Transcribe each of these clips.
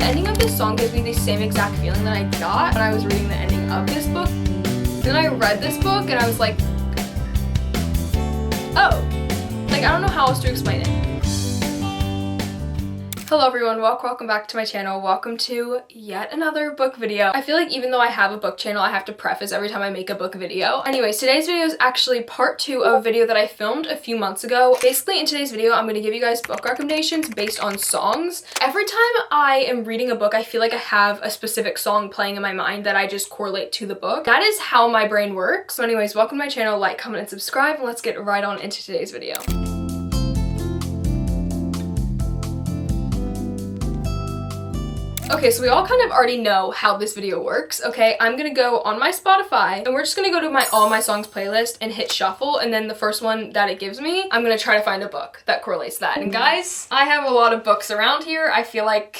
The ending of this song gives me the same exact feeling that I got when I was reading the ending of this book. Then I read this book and I was like, oh, like I don't know how else to explain it. Hello everyone, welcome back to my channel. Welcome to yet another book video. I feel like even though I have a book channel, I have to preface every time I make a book video. Anyways, today's video is actually part 2 of a video that I filmed a few months ago. Basically, in today's video, I'm going to give you guys book recommendations based on songs. Every time I am reading a book, I feel like I have a specific song playing in my mind that I just correlate to the book. That is how my brain works. So anyways, welcome to my channel, like, comment, and subscribe, and let's get right on into today's video. Okay, so we all kind of already know how this video works, okay? I'm gonna go on my Spotify, and we're just gonna go to my all my songs playlist and hit shuffle, and then the first one that it gives me, I'm gonna try to find a book that correlates that. And guys, I have a lot of books around here. I feel like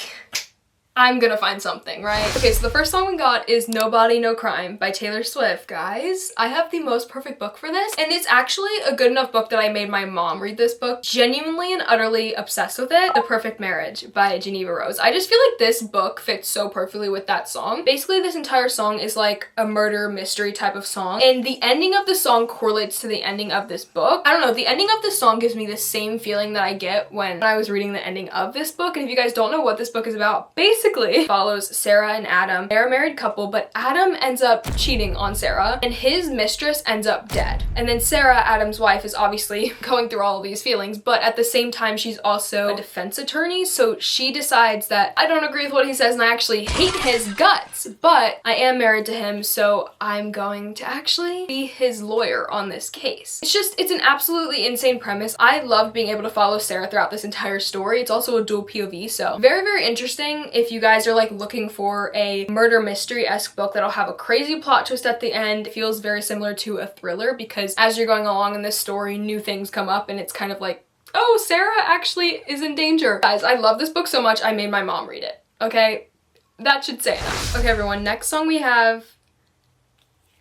I'm gonna find something, right? Okay, so the first song we got is No Body, No Crime by Taylor Swift. Guys, I have the most perfect book for this, and it's actually a good enough book that I made my mom read this book. Genuinely and utterly obsessed with it. The Perfect Marriage by Geneva Rose. I just feel like this book fits so perfectly with that song. Basically, this entire song is like a murder mystery type of song, and the ending of the song correlates to the ending of this book. I don't know, the ending of this song gives me the same feeling that I get when I was reading the ending of this book, and if you guys don't know what this book is about, basically follows Sarah and Adam. They're a married couple, but Adam ends up cheating on Sarah and his mistress ends up dead. And then Sarah, Adam's wife, is obviously going through all of these feelings, but at the same time she's also a defense attorney, so she decides that I don't agree with what he says and I actually hate his guts, but I am married to him, so I'm going to actually be his lawyer on this case. It's an absolutely insane premise. I love being able to follow Sarah throughout this entire story. It's also a dual POV, so very, very interesting if you guys are like looking for a murder mystery-esque book that'll have a crazy plot twist at the end. It feels very similar to a thriller because as you're going along in this story, new things come up and it's kind of like, oh, Sarah actually is in danger. Guys, I love this book so much I made my mom read it, okay? That should say enough. Okay, everyone, next song we have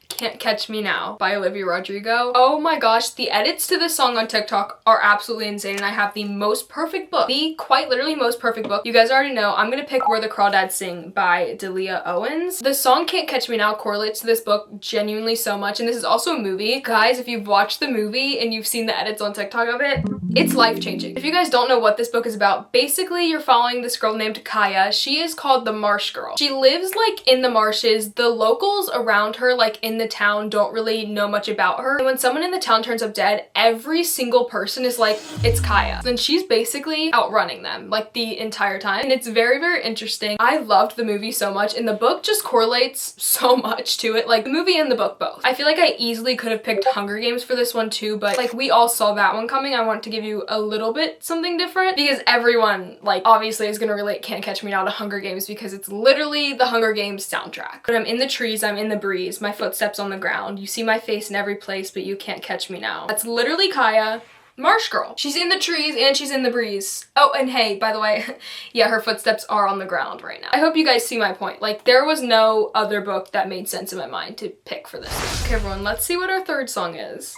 Can't Catch Me Now by Olivia Rodrigo. Oh my gosh, the edits to this song on TikTok are absolutely insane, and I have the most perfect book. The quite literally most perfect book. You guys already know I'm gonna pick Where the Crawdads Sing by Delia Owens. The song Can't Catch Me Now correlates to this book genuinely so much, and this is also a movie. Guys, if you've watched the movie and you've seen the edits on TikTok of it, it's life-changing. If you guys don't know what this book is about, basically you're following this girl named Kaya. She is called the Marsh Girl. She lives like in the marshes. The locals around her, like in the town, don't really know much about her. And when someone in the town turns up dead, every single person is like, it's Kaya. Then she's basically outrunning them like the entire time. And it's very, very interesting. I loved the movie so much, and the book just correlates so much to it. Like the movie and the book both. I feel like I easily could have picked Hunger Games for this one too, but like we all saw that one coming. I want to give you a little bit something different because everyone like obviously is gonna relate Can't Catch Me Now to Hunger Games because it's literally the Hunger Games soundtrack. But I'm in the trees, I'm in the breeze, my footsteps on the ground. You see my face in every place, but you can't catch me now. That's literally Kaya, Marsh Girl. She's in the trees and she's in the breeze. Oh, and hey, by the way, yeah, her footsteps are on the ground right now. I hope you guys see my point. Like, there was no other book that made sense in my mind to pick for this. Okay, everyone, let's see what our third song is.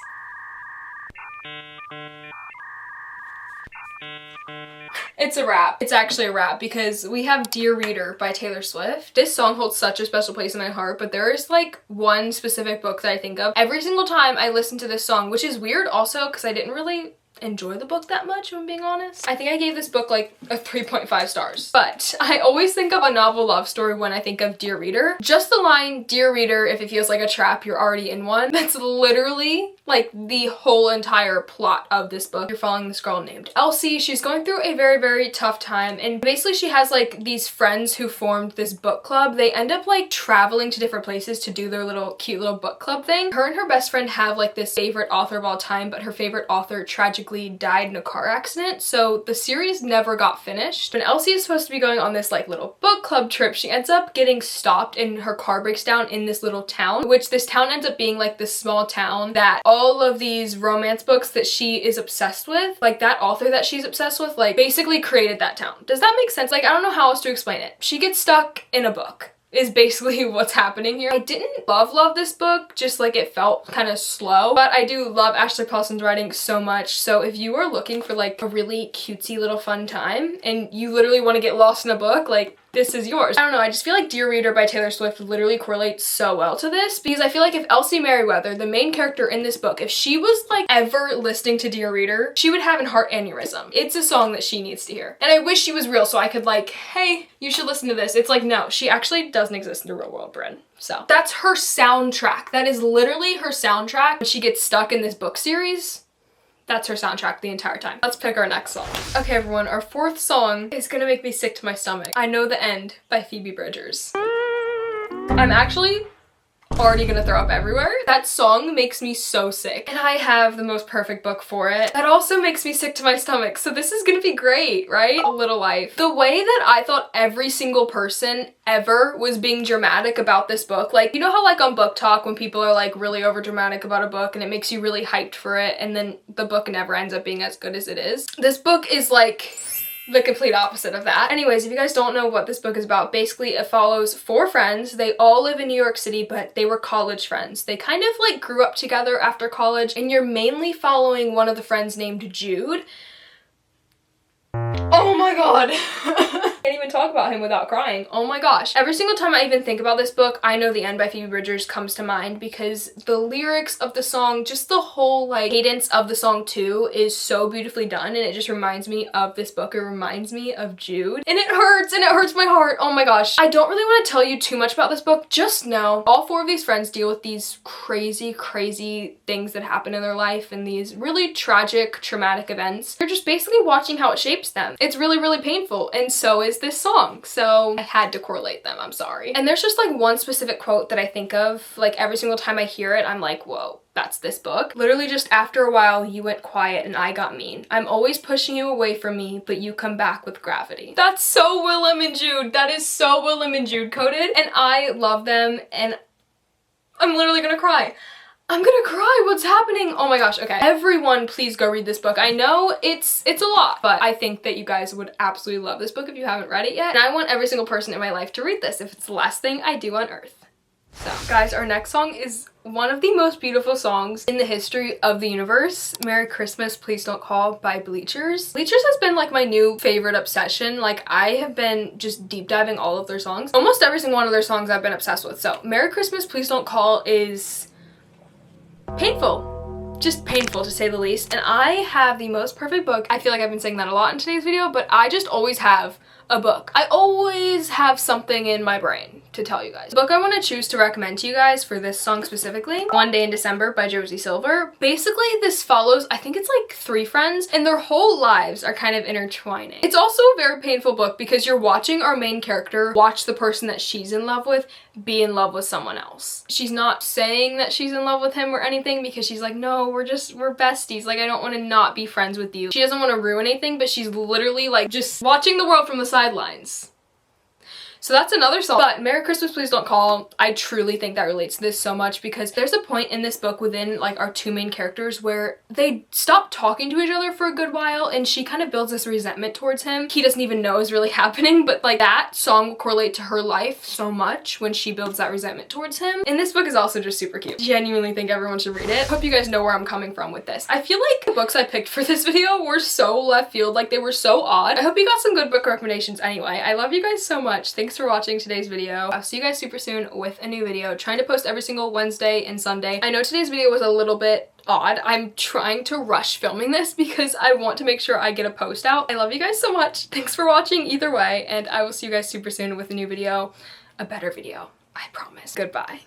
It's a rap. It's actually a rap because we have Dear Reader by Taylor Swift. This song holds such a special place in my heart, but there is like one specific book that I think of every single time I listen to this song, which is weird also because I didn't really enjoy the book that much, if I'm being honest. I think I gave this book like a 3.5 stars. But I always think of a novel love story when I think of Dear Reader. Just the line, Dear Reader, if it feels like a trap, you're already in one. That's literally like the whole entire plot of this book. You're following this girl named Elsie. She's going through a very, very tough time, and basically she has like these friends who formed this book club. They end up like traveling to different places to do their little cute little book club thing. Her and her best friend have like this favorite author of all time, but her favorite author tragically died in a car accident, so the series never got finished. When Elsie is supposed to be going on this like little book club trip, she ends up getting stopped and her car breaks down in this little town, which this town ends up being like this small town that all of these romance books that she is obsessed with, like that author that she's obsessed with, like basically created that town. Does that make sense? Like, I don't know how else to explain it. She gets stuck in a book is basically what's happening here. I didn't love this book, just like it felt kind of slow, but I do love Ashley Paulson's writing so much. So if you are looking for like a really cutesy little fun time and you literally want to get lost in a book, like this is yours. I don't know, I just feel like Dear Reader by Taylor Swift literally correlates so well to this, because I feel like if Elsie Merriweather, the main character in this book, if she was like ever listening to Dear Reader, she would have an heart aneurysm. It's a song that she needs to hear. And I wish she was real so I could like, hey, you should listen to this. It's like, no, she actually doesn't exist in the real world, Bryn. So that's her soundtrack. That is literally her soundtrack when she gets stuck in this book series. That's her soundtrack the entire time. Let's pick our next song. Okay, everyone, our fourth song is gonna make me sick to my stomach. I Know the End by Phoebe Bridgers. I'm actually already gonna throw up everywhere. That song makes me so sick, and I have the most perfect book for it. That also makes me sick to my stomach, so this is gonna be great, right? A Little Life. The way that I thought every single person ever was being dramatic about this book, like, you know how like on Book Talk when people are like really over dramatic about a book and it makes you really hyped for it, and then the book never ends up being as good as it is? This book is like the complete opposite of that. Anyways, if you guys don't know what this book is about, basically it follows 4 friends. They all live in New York City, but they were college friends. They kind of like grew up together after college, and you're mainly following one of the friends named Jude. Oh my god. Can't even talk about him without crying. Oh my gosh. Every single time I even think about this book, I Know the End by Phoebe Bridgers comes to mind, because the lyrics of the song, just the whole like cadence of the song too, is so beautifully done, and it just reminds me of this book. It reminds me of Jude, and it hurts my heart. Oh my gosh. I don't really want to tell you too much about this book. Just know all 4 of these friends deal with these crazy things that happen in their life, and these really tragic, traumatic events. You're just basically watching how it shapes them. It's really painful, and so is this song, so I had to correlate them. I'm sorry. And there's just like one specific quote that I think of like every single time I hear it. I'm like, whoa, that's this book. Literally, just after a while you went quiet and I got mean. I'm always pushing you away from me, but you come back with gravity. That's so Willem and Jude. That is so Willem and Jude coded, and I love them, and I'm literally gonna cry. I'm gonna cry. What's happening? Oh my gosh. Okay. Everyone, please go read this book. I know it's a lot, but I think that you guys would absolutely love this book if you haven't read it yet. And I want every single person in my life to read this if it's the last thing I do on earth. So, guys, our next song is one of the most beautiful songs in the history of the universe. Merry Christmas, Please Don't Call by Bleachers. Bleachers has been like my new favorite obsession. Like, I have been just deep diving all of their songs. Almost every single one of their songs I've been obsessed with. So, Merry Christmas, Please Don't Call is painful. Just painful, to say the least. And I have the most perfect book. I feel like I've been saying that a lot in today's video, but I just always have a book. I always have something in my brain to tell you guys. The book I want to choose to recommend to you guys for this song specifically, One Day in December by Josie Silver. Basically, this follows, I think it's like 3 friends, and their whole lives are kind of intertwining. It's also a very painful book because you're watching our main character watch the person that she's in love with be in love with someone else. She's not saying that she's in love with him or anything, because she's like, no, we're besties. Like, I don't want to not be friends with you. She doesn't want to ruin anything, but she's literally like just watching the world from the sidelines. So that's another song. But Merry Christmas, Please Don't Call, I truly think that relates to this so much, because there's a point in this book within like our 2 main characters where they stop talking to each other for a good while, and she kind of builds this resentment towards him. He doesn't even know is really happening, but like that song will correlate to her life so much when she builds that resentment towards him. And this book is also just super cute. Genuinely think everyone should read it. Hope you guys know where I'm coming from with this. I feel like the books I picked for this video were so left field, like they were so odd. I hope you got some good book recommendations anyway. I love you guys so much. Thanks for watching today's video. I'll see you guys super soon with a new video. Trying to post every single Wednesday and Sunday. I know today's video was a little bit odd. I'm trying to rush filming this because I want to make sure I get a post out. I love you guys so much. Thanks for watching either way, and I will see you guys super soon with a new video. A better video, I promise. Goodbye.